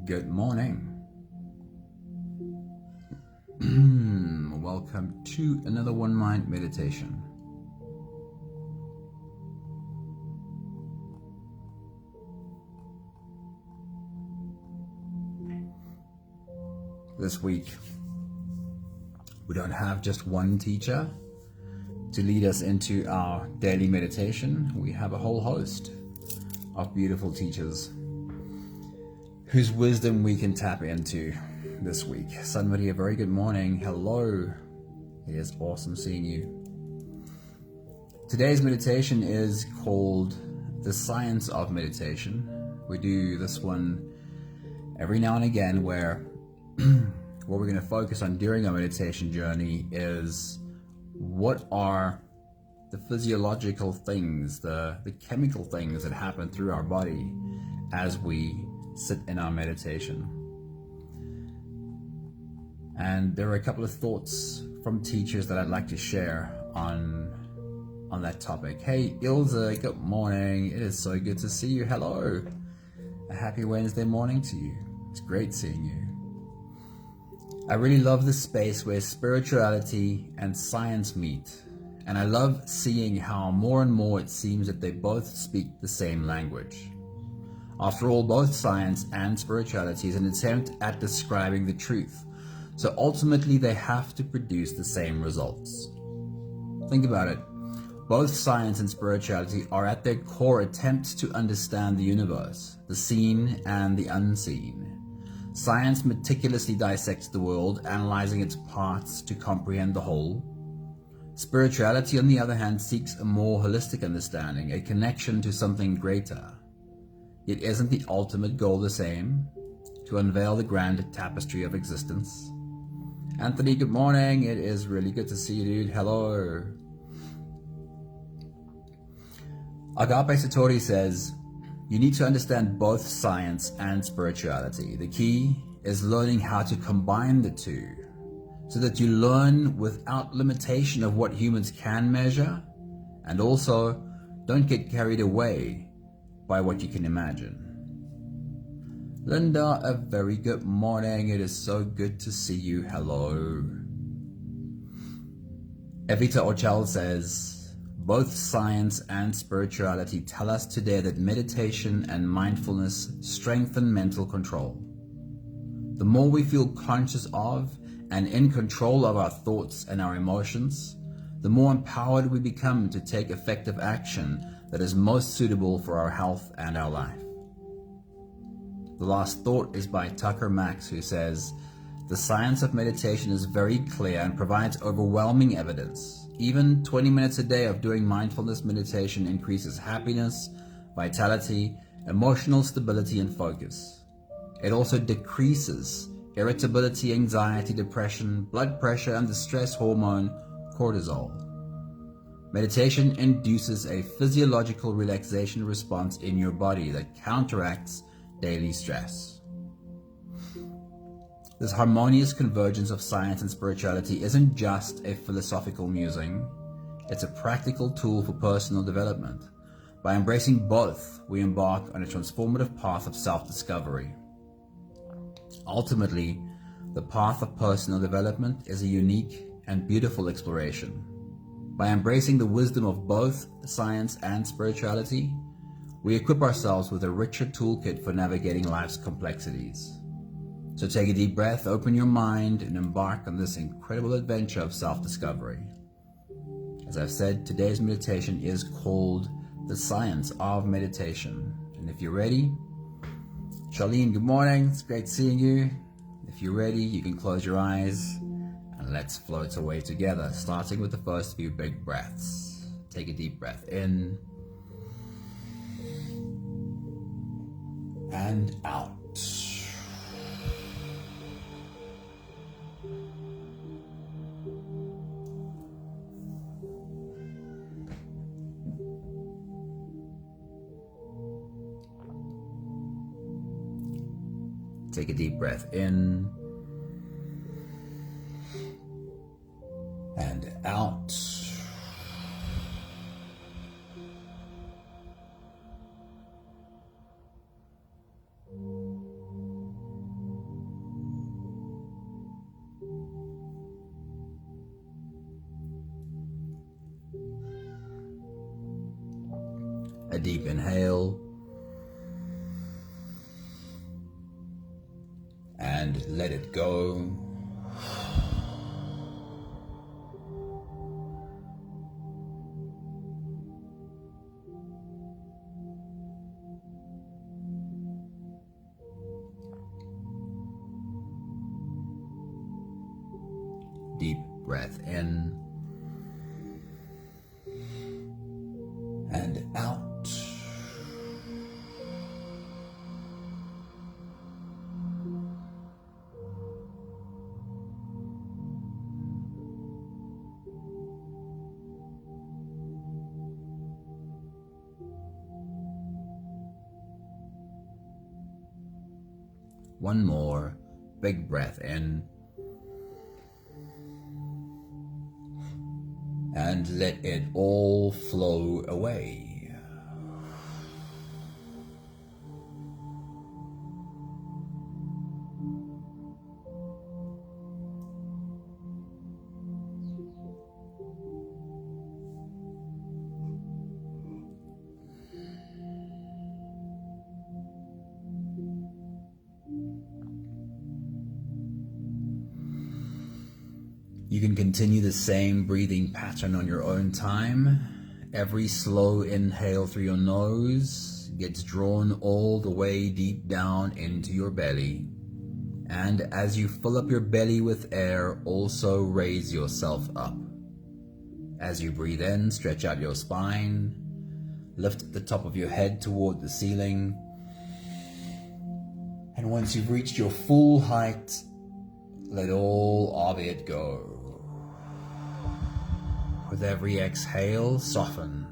Good morning. Welcome to another One Mind meditation. This week, we don't have just one teacher to lead us into our daily meditation. We have a whole host of beautiful teachers whose wisdom we can tap into this week. Somebody, a very good morning. Hello. It is awesome seeing you. Today's meditation is called The Science of Meditation. We do this one every now and again where what we're going to focus on during our meditation journey is what are the physiological things, the chemical things that happen through our body as we sit in our meditation. And there are a couple of thoughts from teachers that I'd like to share on that topic. Hey Ilza, good morning. It is so good to see you. Hello. A happy Wednesday morning to you. It's great seeing you. I really love this space where spirituality and science meet. And I love seeing how more and more it seems that they both speak the same language. After all, both science and spirituality is an attempt at describing the truth. So ultimately, they have to produce the same results. Think about it. Both science and spirituality are at their core attempts to understand the universe, the seen and the unseen. Science meticulously dissects the world, analyzing its parts to comprehend the whole. Spirituality, on the other hand, seeks a more holistic understanding, a connection to something greater. Yet isn't the ultimate goal the same? To unveil the grand tapestry of existence? Anthony, good morning. It is really good to see you, dude. Hello. Agape Satori says, you need to understand both science and spirituality. The key is learning how to combine the two so that you learn without limitation of what humans can measure, and also don't get carried away by what you can imagine. Linda, a very good morning. It is so good to see you. Hello. Evita Ochel says, both science and spirituality tell us today that meditation and mindfulness strengthen mental control. The more we feel conscious of and in control of our thoughts and our emotions, the more empowered we become to take effective action that is most suitable for our health and our life. The last thought is by Tucker Max, who says, the science of meditation is very clear and provides overwhelming evidence. Even 20 minutes a day of doing mindfulness meditation increases happiness, vitality, emotional stability, and focus. It also decreases irritability, anxiety, depression, blood pressure, and the stress hormone cortisol. Meditation induces a physiological relaxation response in your body that counteracts daily stress. This harmonious convergence of science and spirituality isn't just a philosophical musing, it's a practical tool for personal development. By embracing both, we embark on a transformative path of self-discovery. Ultimately, the path of personal development is a unique and beautiful exploration. By embracing the wisdom of both science and spirituality, we equip ourselves with a richer toolkit for navigating life's complexities. So take a deep breath, open your mind, and embark on this incredible adventure of self-discovery. As I've said, today's meditation is called The Science of Meditation. And if you're ready, Charlene, good morning. It's great seeing you. If you're ready, you can close your eyes. And let's float away together, starting with the first few big breaths. Take a deep breath in and out. Take a deep breath in and out. A deep inhale. And let it go. Deep breath in and out. One more big breath in and let it all flow away. You can continue the same breathing pattern on your own time. Every slow inhale through your nose gets drawn all the way deep down into your belly. And as you fill up your belly with air, also raise yourself up. As you breathe in, stretch out your spine, lift the top of your head toward the ceiling. And once you've reached your full height, let all of it go. With every exhale, soften.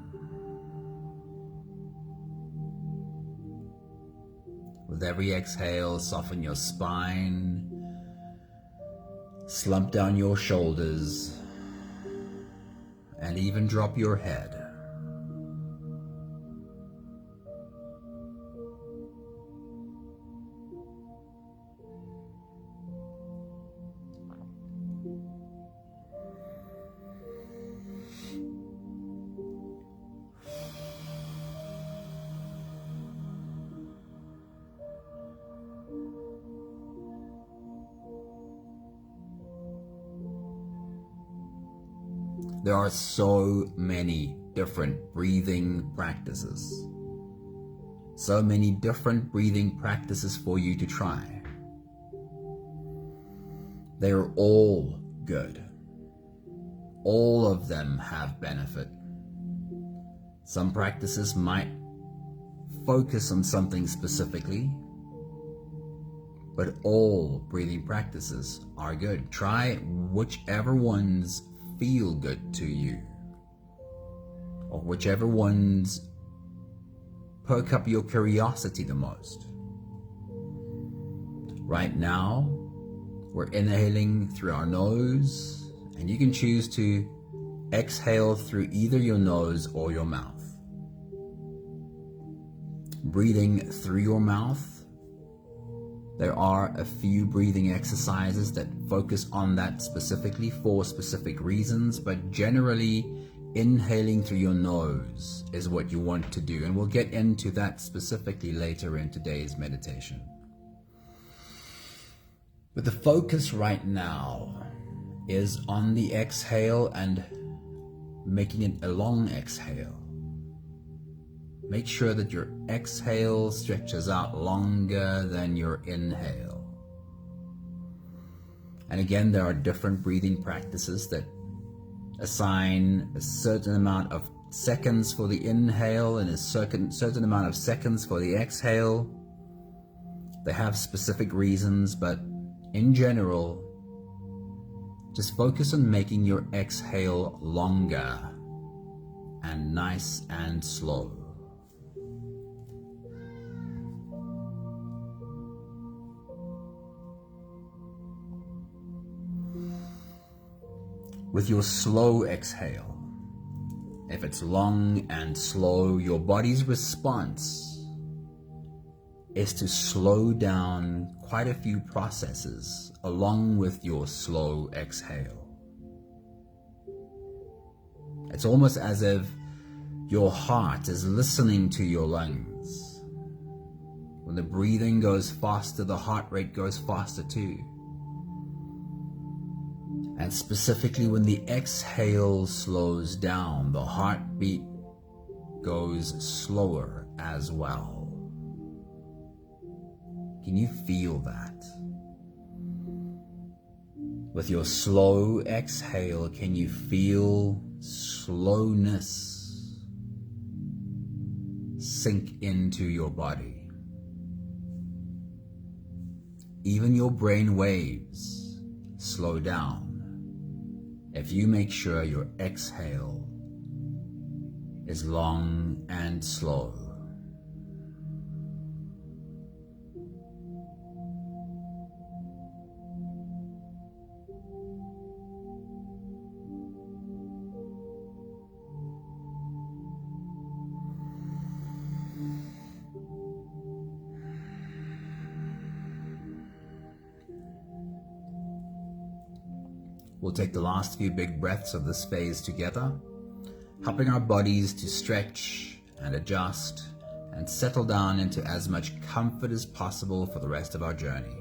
With every exhale, soften your spine, slump down your shoulders, and even drop your head. There are so many different breathing practices. So many different breathing practices for you to try. They are all good. All of them have benefit. Some practices might focus on something specifically, but all breathing practices are good. Try whichever ones feel good to you, or whichever ones perk up your curiosity the most. Right now, we're inhaling through our nose, and you can choose to exhale through either your nose or your mouth. Breathing through your mouth, there are a few breathing exercises that focus on that specifically for specific reasons, but generally inhaling through your nose is what you want to do, and we'll get into that specifically later in today's meditation. But the focus right now is on the exhale and making it a long exhale. Make sure that your exhale stretches out longer than your inhale. And again, there are different breathing practices that assign a certain amount of seconds for the inhale and a certain amount of seconds for the exhale. They have specific reasons, but in general, just focus on making your exhale longer and nice and slow. With your slow exhale, if it's long and slow, your body's response is to slow down quite a few processes along with your slow exhale. It's almost as if Your heart is listening to your lungs. When the breathing goes faster, the heart rate goes faster too. And specifically when the exhale slows down, the heartbeat goes slower as well. Can you feel that? With your slow exhale, can you feel slowness sink into your body? Even your brain waves slow down if you make sure your exhale is long and slow. We'll take the last few big breaths of this phase together, helping our bodies to stretch and adjust and settle down into as much comfort as possible for the rest of our journey.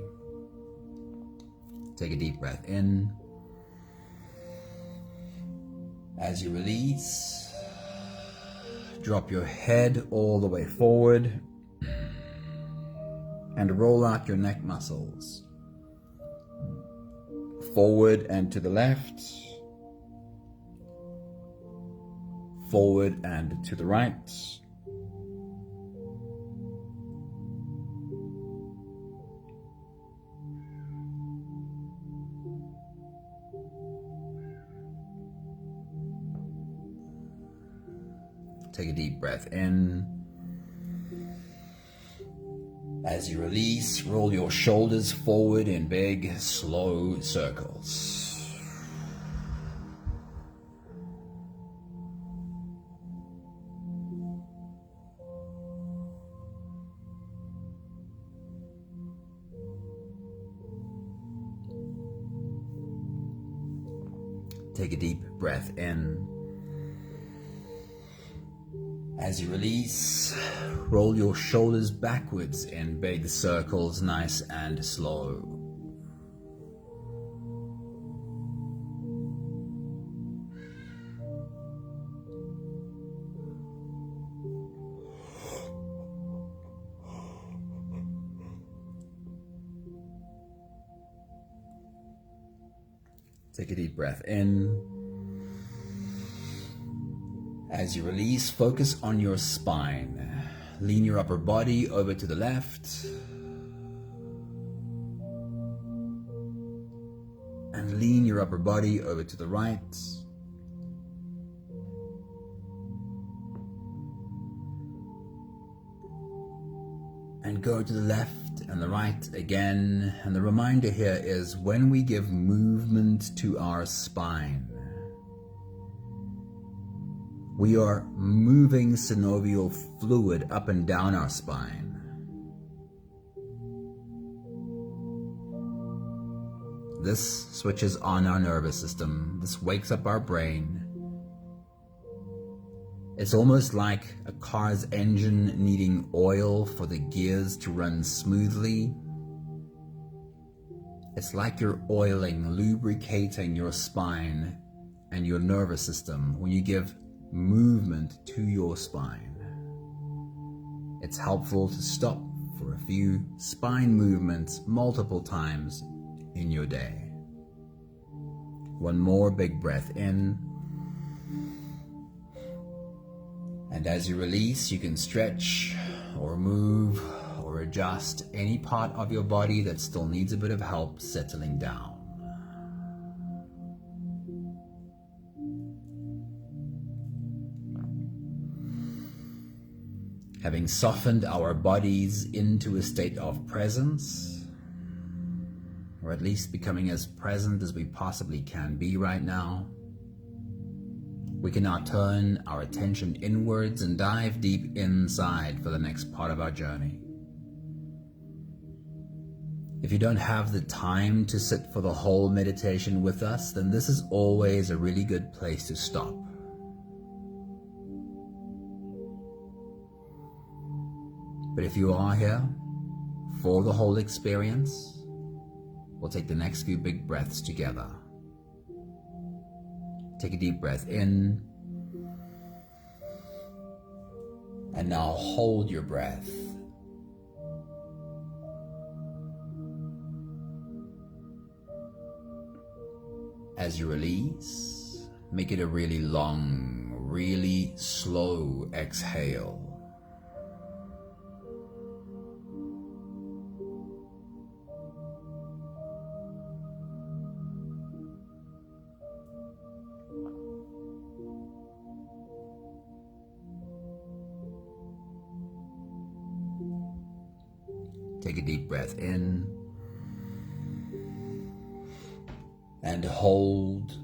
Take a deep breath in. As you release, drop your head all the way forward and roll out your neck muscles. Forward and to the left, forward and to the right. Take a deep breath in. As you release, roll your shoulders forward in big, slow circles. Take a deep breath in. As you release, roll your shoulders backwards in big circles, nice and slow. Take a deep breath in. As you release, focus on your spine. Lean your upper body over to the left. And lean your upper body over to the right. And go to the left and the right again. And the reminder here is when we give movement to our spine, we are moving synovial fluid up and down our spine. This switches on our nervous system. This wakes up our brain. It's almost like a car's engine needing oil for the gears to run smoothly. It's like you're oiling, lubricating your spine and your nervous system when you give movement to your spine. It's helpful to stop for a few spine movements multiple times in your day. One more big breath in. And as you release, you can stretch or move or adjust any part of your body that still needs a bit of help settling down. Having softened our bodies into a state of presence, or at least becoming as present as we possibly can be right now, we can now turn our attention inwards and dive deep inside for the next part of our journey. If you don't have the time to sit for the whole meditation with us, then this is always a really good place to stop. But if you are here for the whole experience, we'll take the next few big breaths together. Take a deep breath in, and now hold your breath. As you release, make it a really long, really slow exhale. Take a deep breath in and hold.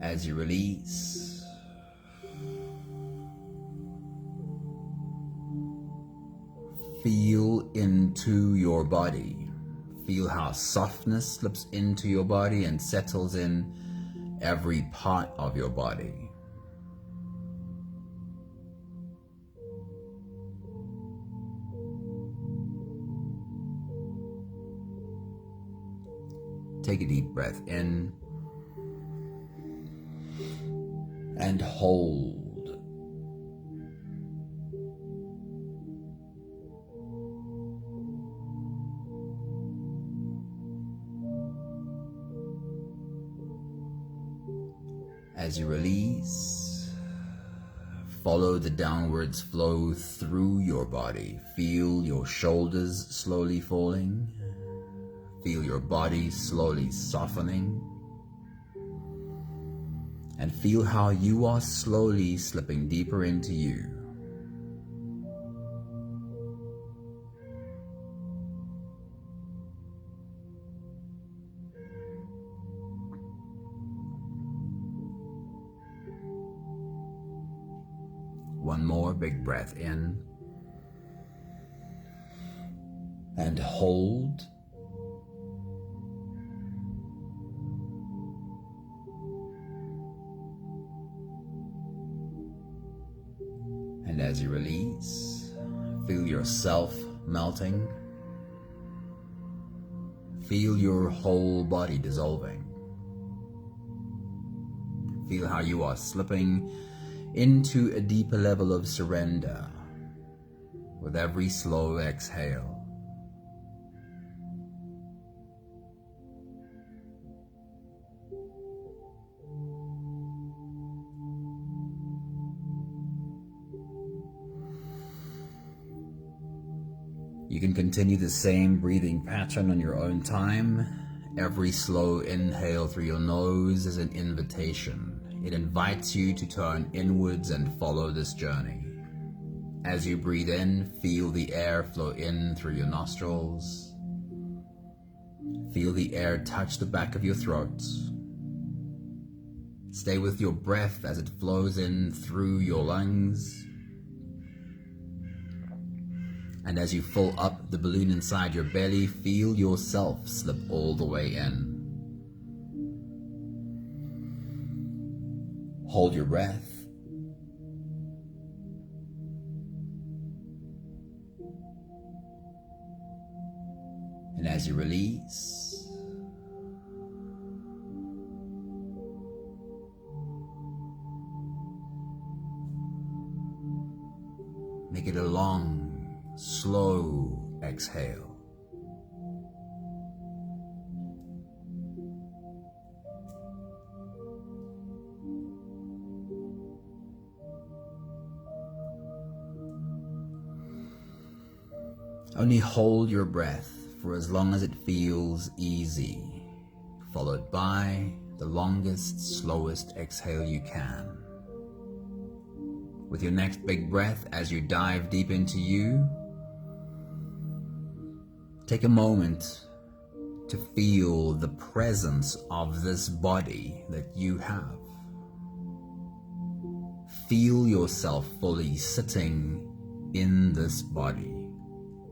As you release, feel into your body. Feel how softness slips into your body and settles in every part of your body. Take a deep breath in and hold. As you release, follow the downwards flow through your body. Feel your shoulders slowly falling. Feel your body slowly softening. And feel how you are slowly slipping deeper into you. One more big breath in and hold. And as you release, feel yourself melting. Feel your whole body dissolving. Feel how you are slipping into a deeper level of surrender with every slow exhale. You can continue the same breathing pattern on your own time. Every slow inhale through your nose is an invitation. It invites you to turn inwards and follow this journey. As you breathe in, feel the air flow in through your nostrils. Feel the air touch the back of your throat. Stay with your breath as it flows in through your lungs. And as you fill up the balloon inside your belly, feel yourself slip all the way in. Hold your breath. And as you release, make it a long, slow exhale. Only hold your breath for as long as it feels easy, followed by the longest, slowest exhale you can. With your next big breath, as you dive deep into you, take a moment to feel the presence of this body that you have. Feel yourself fully sitting in this body.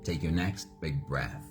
Take your next big breath.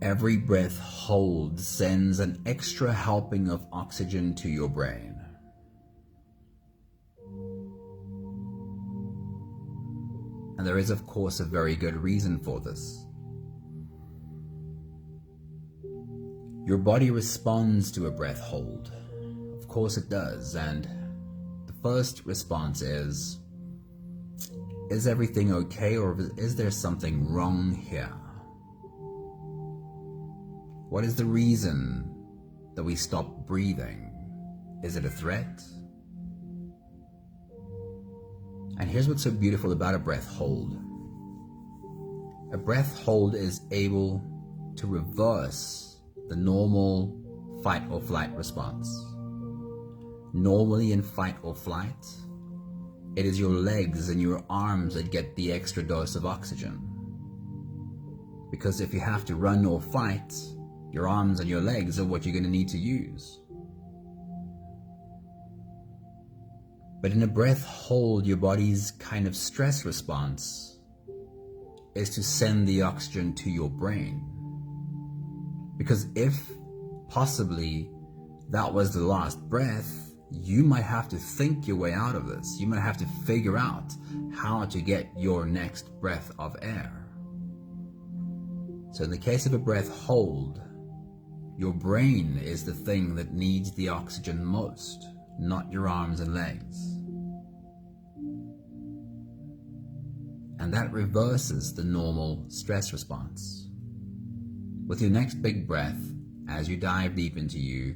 Every breath hold sends an extra helping of oxygen to your brain. And there is, of course, a very good reason for this. Your body responds to a breath hold. Of course it does. And the first response is everything okay, or is there something wrong here? What is the reason that we stop breathing? Is it a threat? And here's what's so beautiful about a breath hold. A breath hold is able to reverse the normal fight or flight response. Normally in fight or flight, it is your legs and your arms that get the extra dose of oxygen. Because if you have to run or fight, your arms and your legs are what you're going to need to use. But in a breath hold, your body's kind of stress response is to send the oxygen to your brain. Because if possibly that was the last breath, you might have to think your way out of this. You might have to figure out how to get your next breath of air. So in the case of a breath hold, your brain is the thing that needs the oxygen most, not your arms and legs. And that reverses the normal stress response. With your next big breath, as you dive deep into you,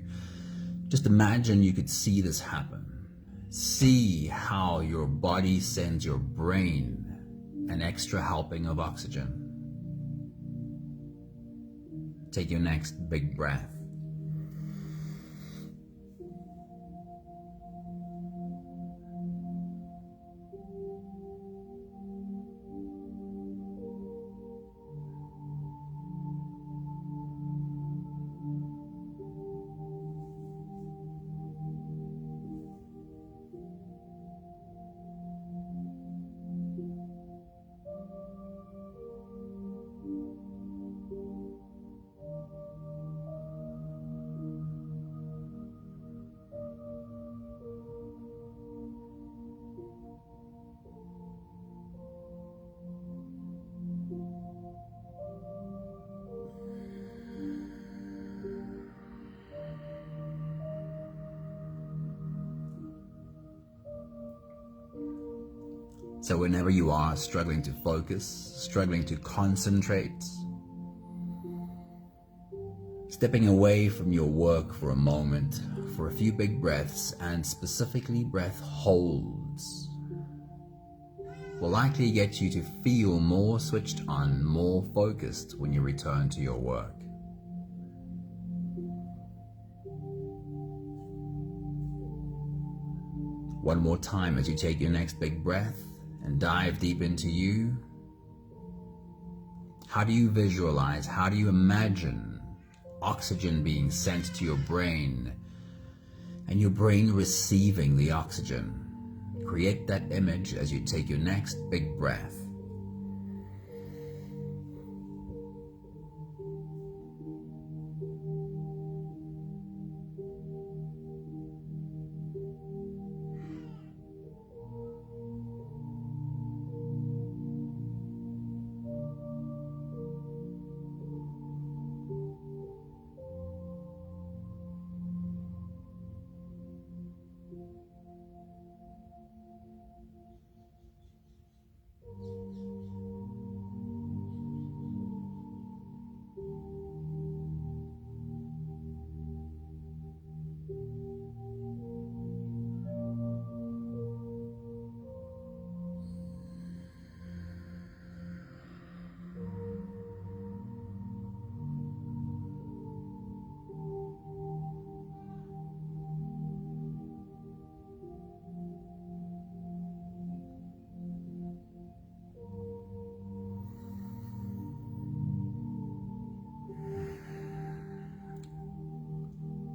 just imagine you could see this happen. See how your body sends your brain an extra helping of oxygen. Take your next big breath. So whenever you are struggling to focus, struggling to concentrate, stepping away from your work for a moment, for a few big breaths, and specifically breath holds, will likely get you to feel more switched on, more focused when you return to your work. One more time as you take your next big breath and dive deep into you. How do you visualize, how do you imagine oxygen being sent to your brain and your brain receiving the oxygen? Create that image as you take your next big breath.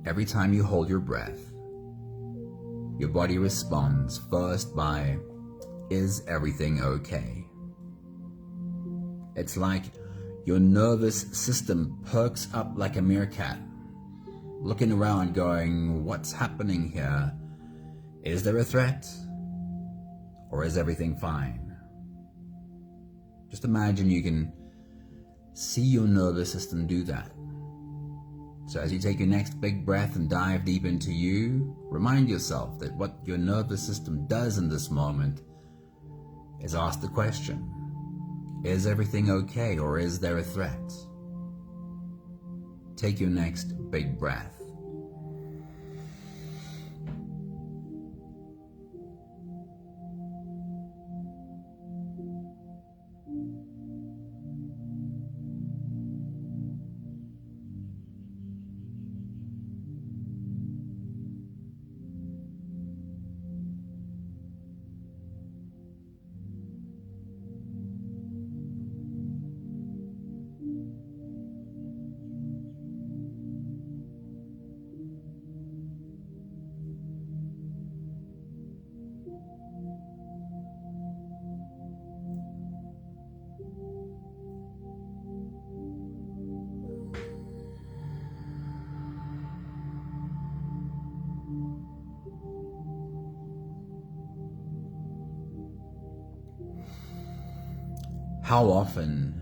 Every time you hold your breath, your body responds first by, is everything okay? It's like your nervous system perks up like a meerkat, looking around going, what's happening here? Is there a threat? Or is everything fine? Just imagine you can see your nervous system do that. So as you take your next big breath and dive deep into you, remind yourself that what your nervous system does in this moment is ask the question, is everything okay, or is there a threat? Take your next big breath. How often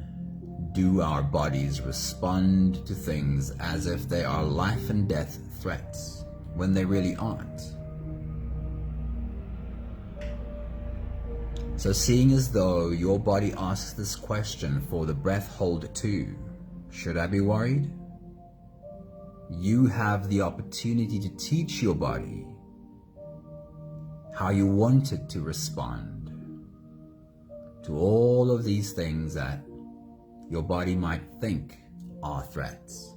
do our bodies respond to things as if they are life and death threats when they really aren't? So seeing as though your body asks this question for the breath hold too, should I be worried? You have the opportunity to teach your body how you want it to respond to all of these things that your body might think are threats.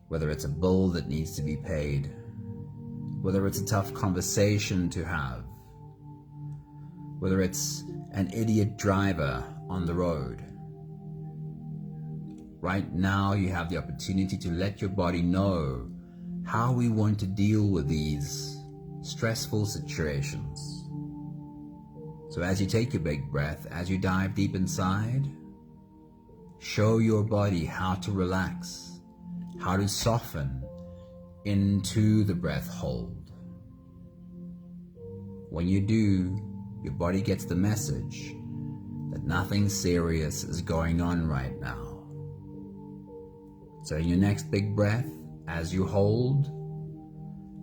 Whether it's a bill that needs to be paid, whether it's a tough conversation to have, whether it's an idiot driver on the road. Right now you have the opportunity to let your body know how we want to deal with these stressful situations. So as you take your big breath, as you dive deep inside, show your body how to relax, how to soften into the breath hold. When you do, your body gets the message that nothing serious is going on right now. So in your next big breath, as you hold,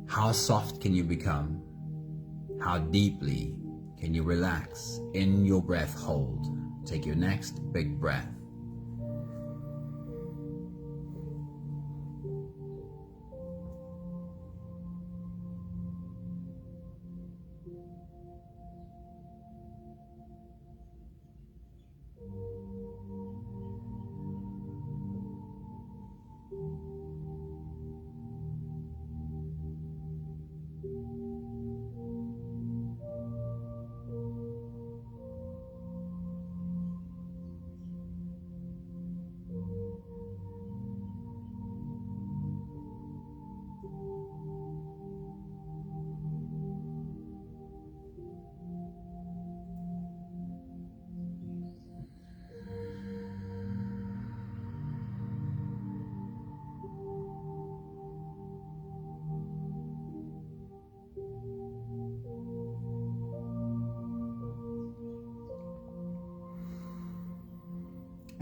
how soft can you become? How deeply can you relax in your breath hold? Take your next big breath.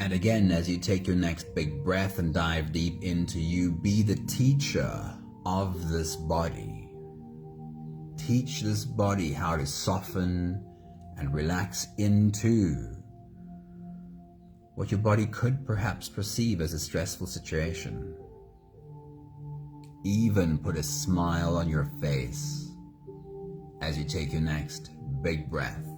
And again, as you take your next big breath and dive deep into you, be the teacher of this body. Teach this body how to soften and relax into what your body could perhaps perceive as a stressful situation. Even put a smile on your face as you take your next big breath.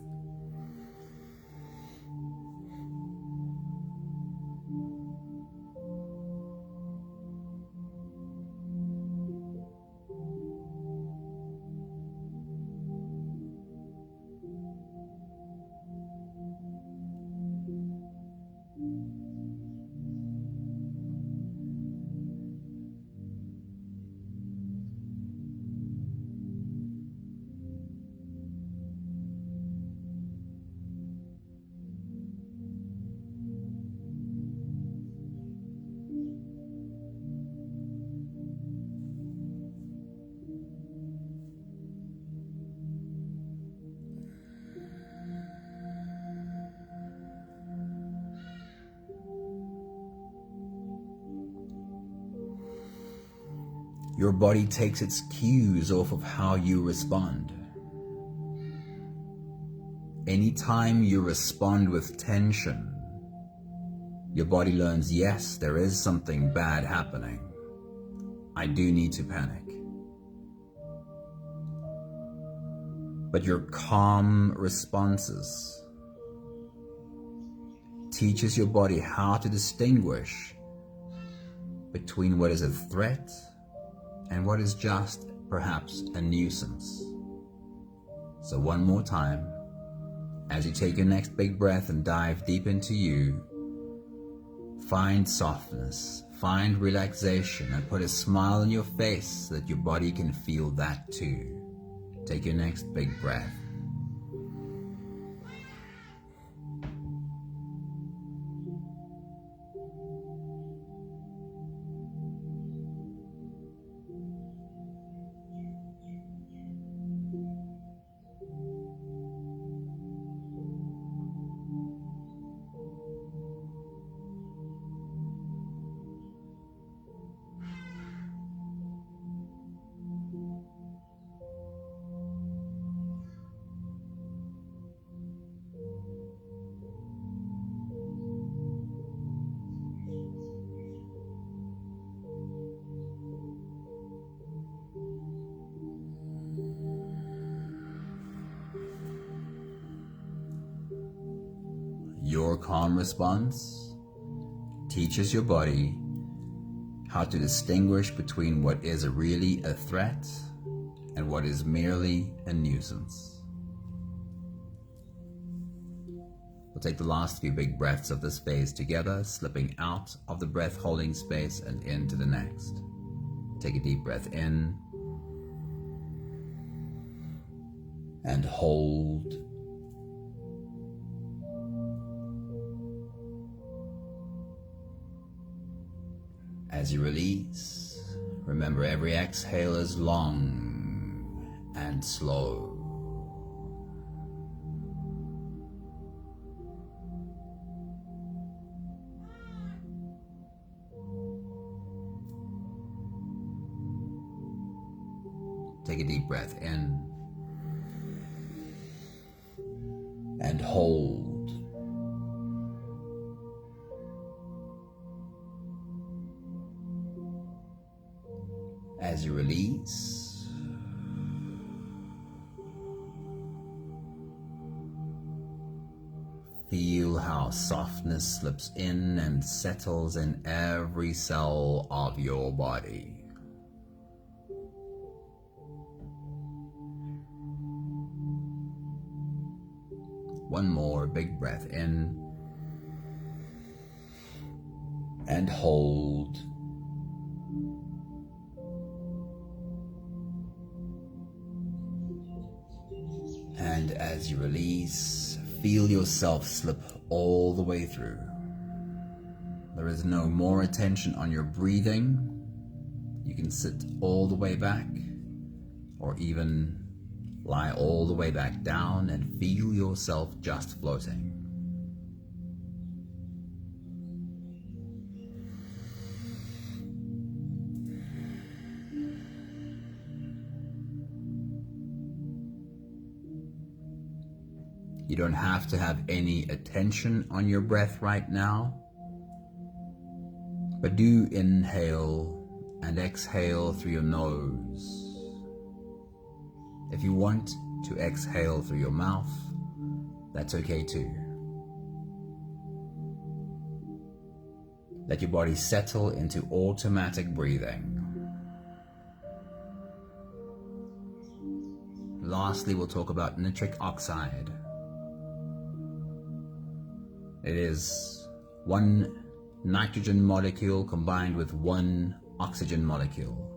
Your body takes its cues off of how you respond. Anytime you respond with tension, your body learns, yes, there is something bad happening. I do need to panic. But your calm responses teaches your body how to distinguish between what is a threat and what is just perhaps a nuisance. So one more time, as you take your next big breath and dive deep into you, find softness, find relaxation, and put a smile on your face so that your body can feel that too. Take your next big breath. Your calm response teaches your body how to distinguish between what is really a threat and what is merely a nuisance. We'll take the last few big breaths of this phase together, slipping out of the breath holding space and into the next. Take a deep breath in and hold. As you release, remember every exhale is long and slow. Take a deep breath in and hold. As you release, feel how softness slips in and settles in every cell of your body. One more big breath in and hold. And as you release, feel yourself slip all the way through. There is no more attention on your breathing. You can sit all the way back, or even lie all the way back down and feel yourself just floating. You don't have to have any attention on your breath right now, but do inhale and exhale through your nose. If you want to exhale through your mouth, that's okay too. Let your body settle into automatic breathing. Lastly, we'll talk about nitric oxide. It is one nitrogen molecule combined with one oxygen molecule.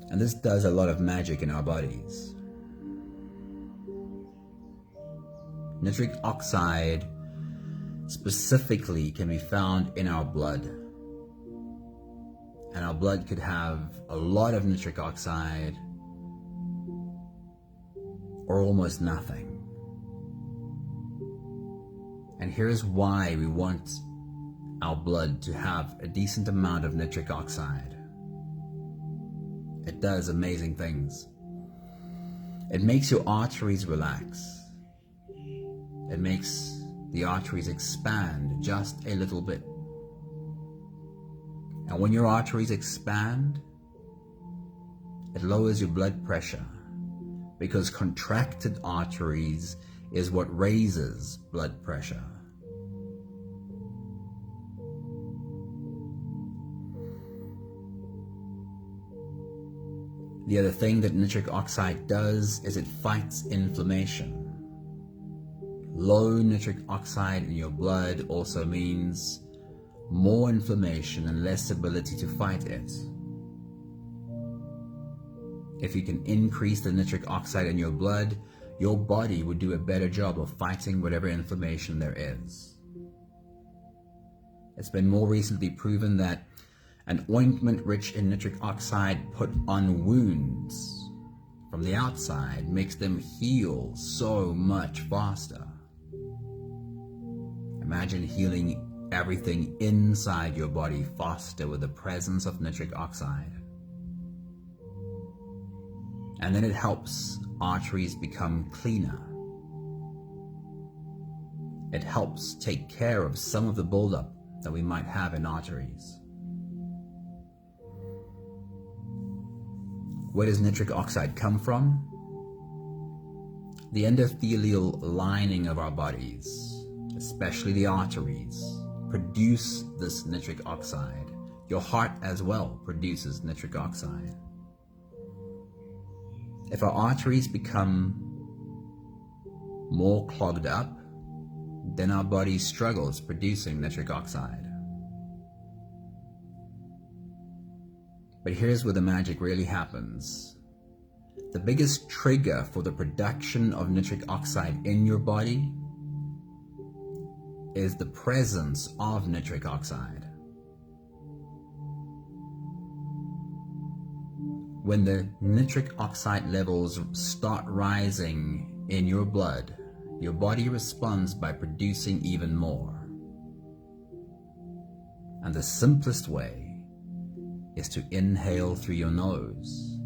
And this does a lot of magic in our bodies. Nitric oxide specifically can be found in our blood. And our blood could have a lot of nitric oxide or almost nothing. And here's why we want our blood to have a decent amount of nitric oxide. It does amazing things. It makes your arteries relax. It makes the arteries expand just a little bit. And when your arteries expand, it lowers your blood pressure, because contracted arteries is what raises blood pressure. The other thing that nitric oxide does is it fights inflammation. Low nitric oxide in your blood also means more inflammation and less ability to fight it. If you can increase the nitric oxide in your blood, your body would do a better job of fighting whatever inflammation there is. It's been more recently proven that an ointment rich in nitric oxide put on wounds from the outside makes them heal so much faster. Imagine healing everything inside your body faster with the presence of nitric oxide. And then it helps arteries become cleaner. It helps take care of some of the buildup that we might have in arteries. Where does nitric oxide come from? The endothelial lining of our bodies, especially the arteries, produce this nitric oxide. Your heart as well produces nitric oxide. If our arteries become more clogged up, then our body struggles producing nitric oxide. But here's where the magic really happens. The biggest trigger for the production of nitric oxide in your body is the presence of nitric oxide. When the nitric oxide levels start rising in your blood, your body responds by producing even more. And the simplest way is to inhale through your nose,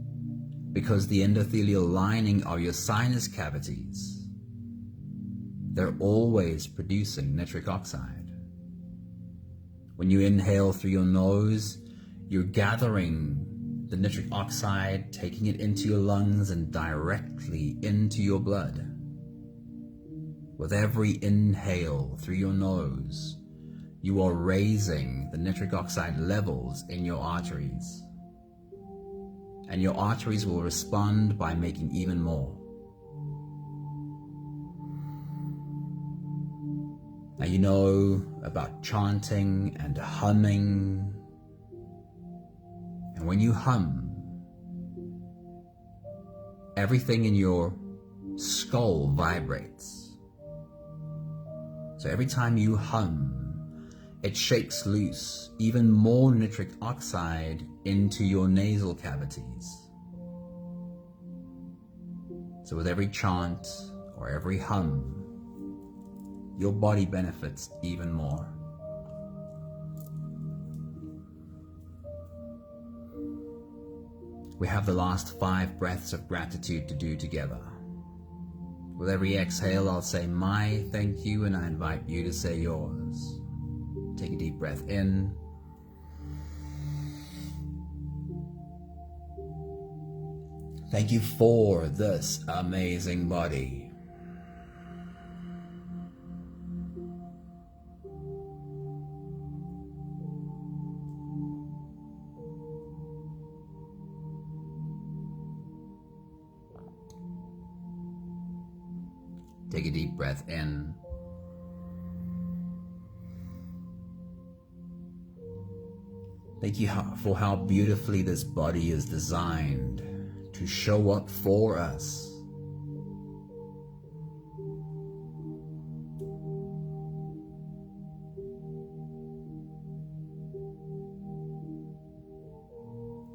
because the endothelial lining of your sinus cavities, they're always producing nitric oxide. When you inhale through your nose, you're gathering the nitric oxide, taking it into your lungs and directly into your blood. With every inhale through your nose, you are raising the nitric oxide levels in your arteries. And your arteries will respond by making even more. Now you know about chanting and humming. And when you hum, everything in your skull vibrates. So every time you hum, it shakes loose even more nitric oxide into your nasal cavities. So with every chant or every hum, your body benefits even more. We have the last 5 breaths of gratitude to do together. With every exhale, I'll say my thank you, and I invite you to say yours. Take a deep breath in. Thank you for this amazing body. Take a deep breath in. Thank you for how beautifully this body is designed to show up for us.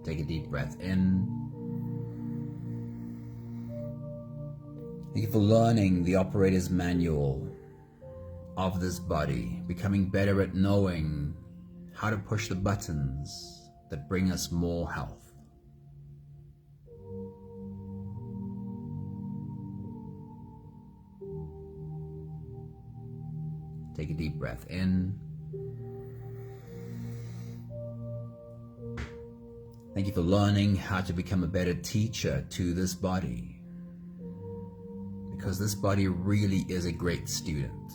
Take a deep breath in. Thank you for learning the operator's manual of this body, becoming better at knowing how to push the buttons that bring us more health. Take a deep breath in. Thank you for learning how to become a better teacher to this body, because this body really is a great student.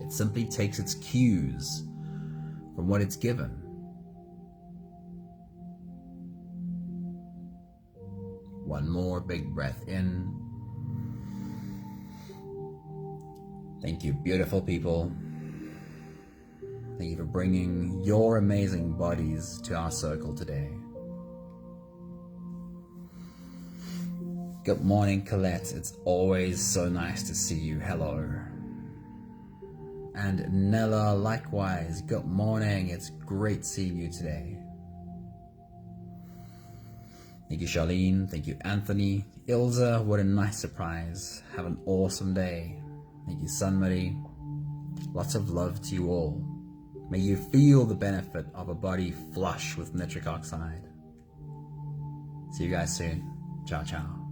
It simply takes its cues from what it's given. One more big breath in. Thank you, beautiful people. Thank you for bringing your amazing bodies to our circle today. Good morning, Colette. It's always so nice to see you. Hello. And Nella, likewise. Good morning. It's great seeing you today. Thank you, Charlene. Thank you, Anthony. Ilza, what a nice surprise. Have an awesome day. Thank you, Sunmarie. Lots of love to you all. May you feel the benefit of a body flush with nitric oxide. See you guys soon. Ciao, ciao.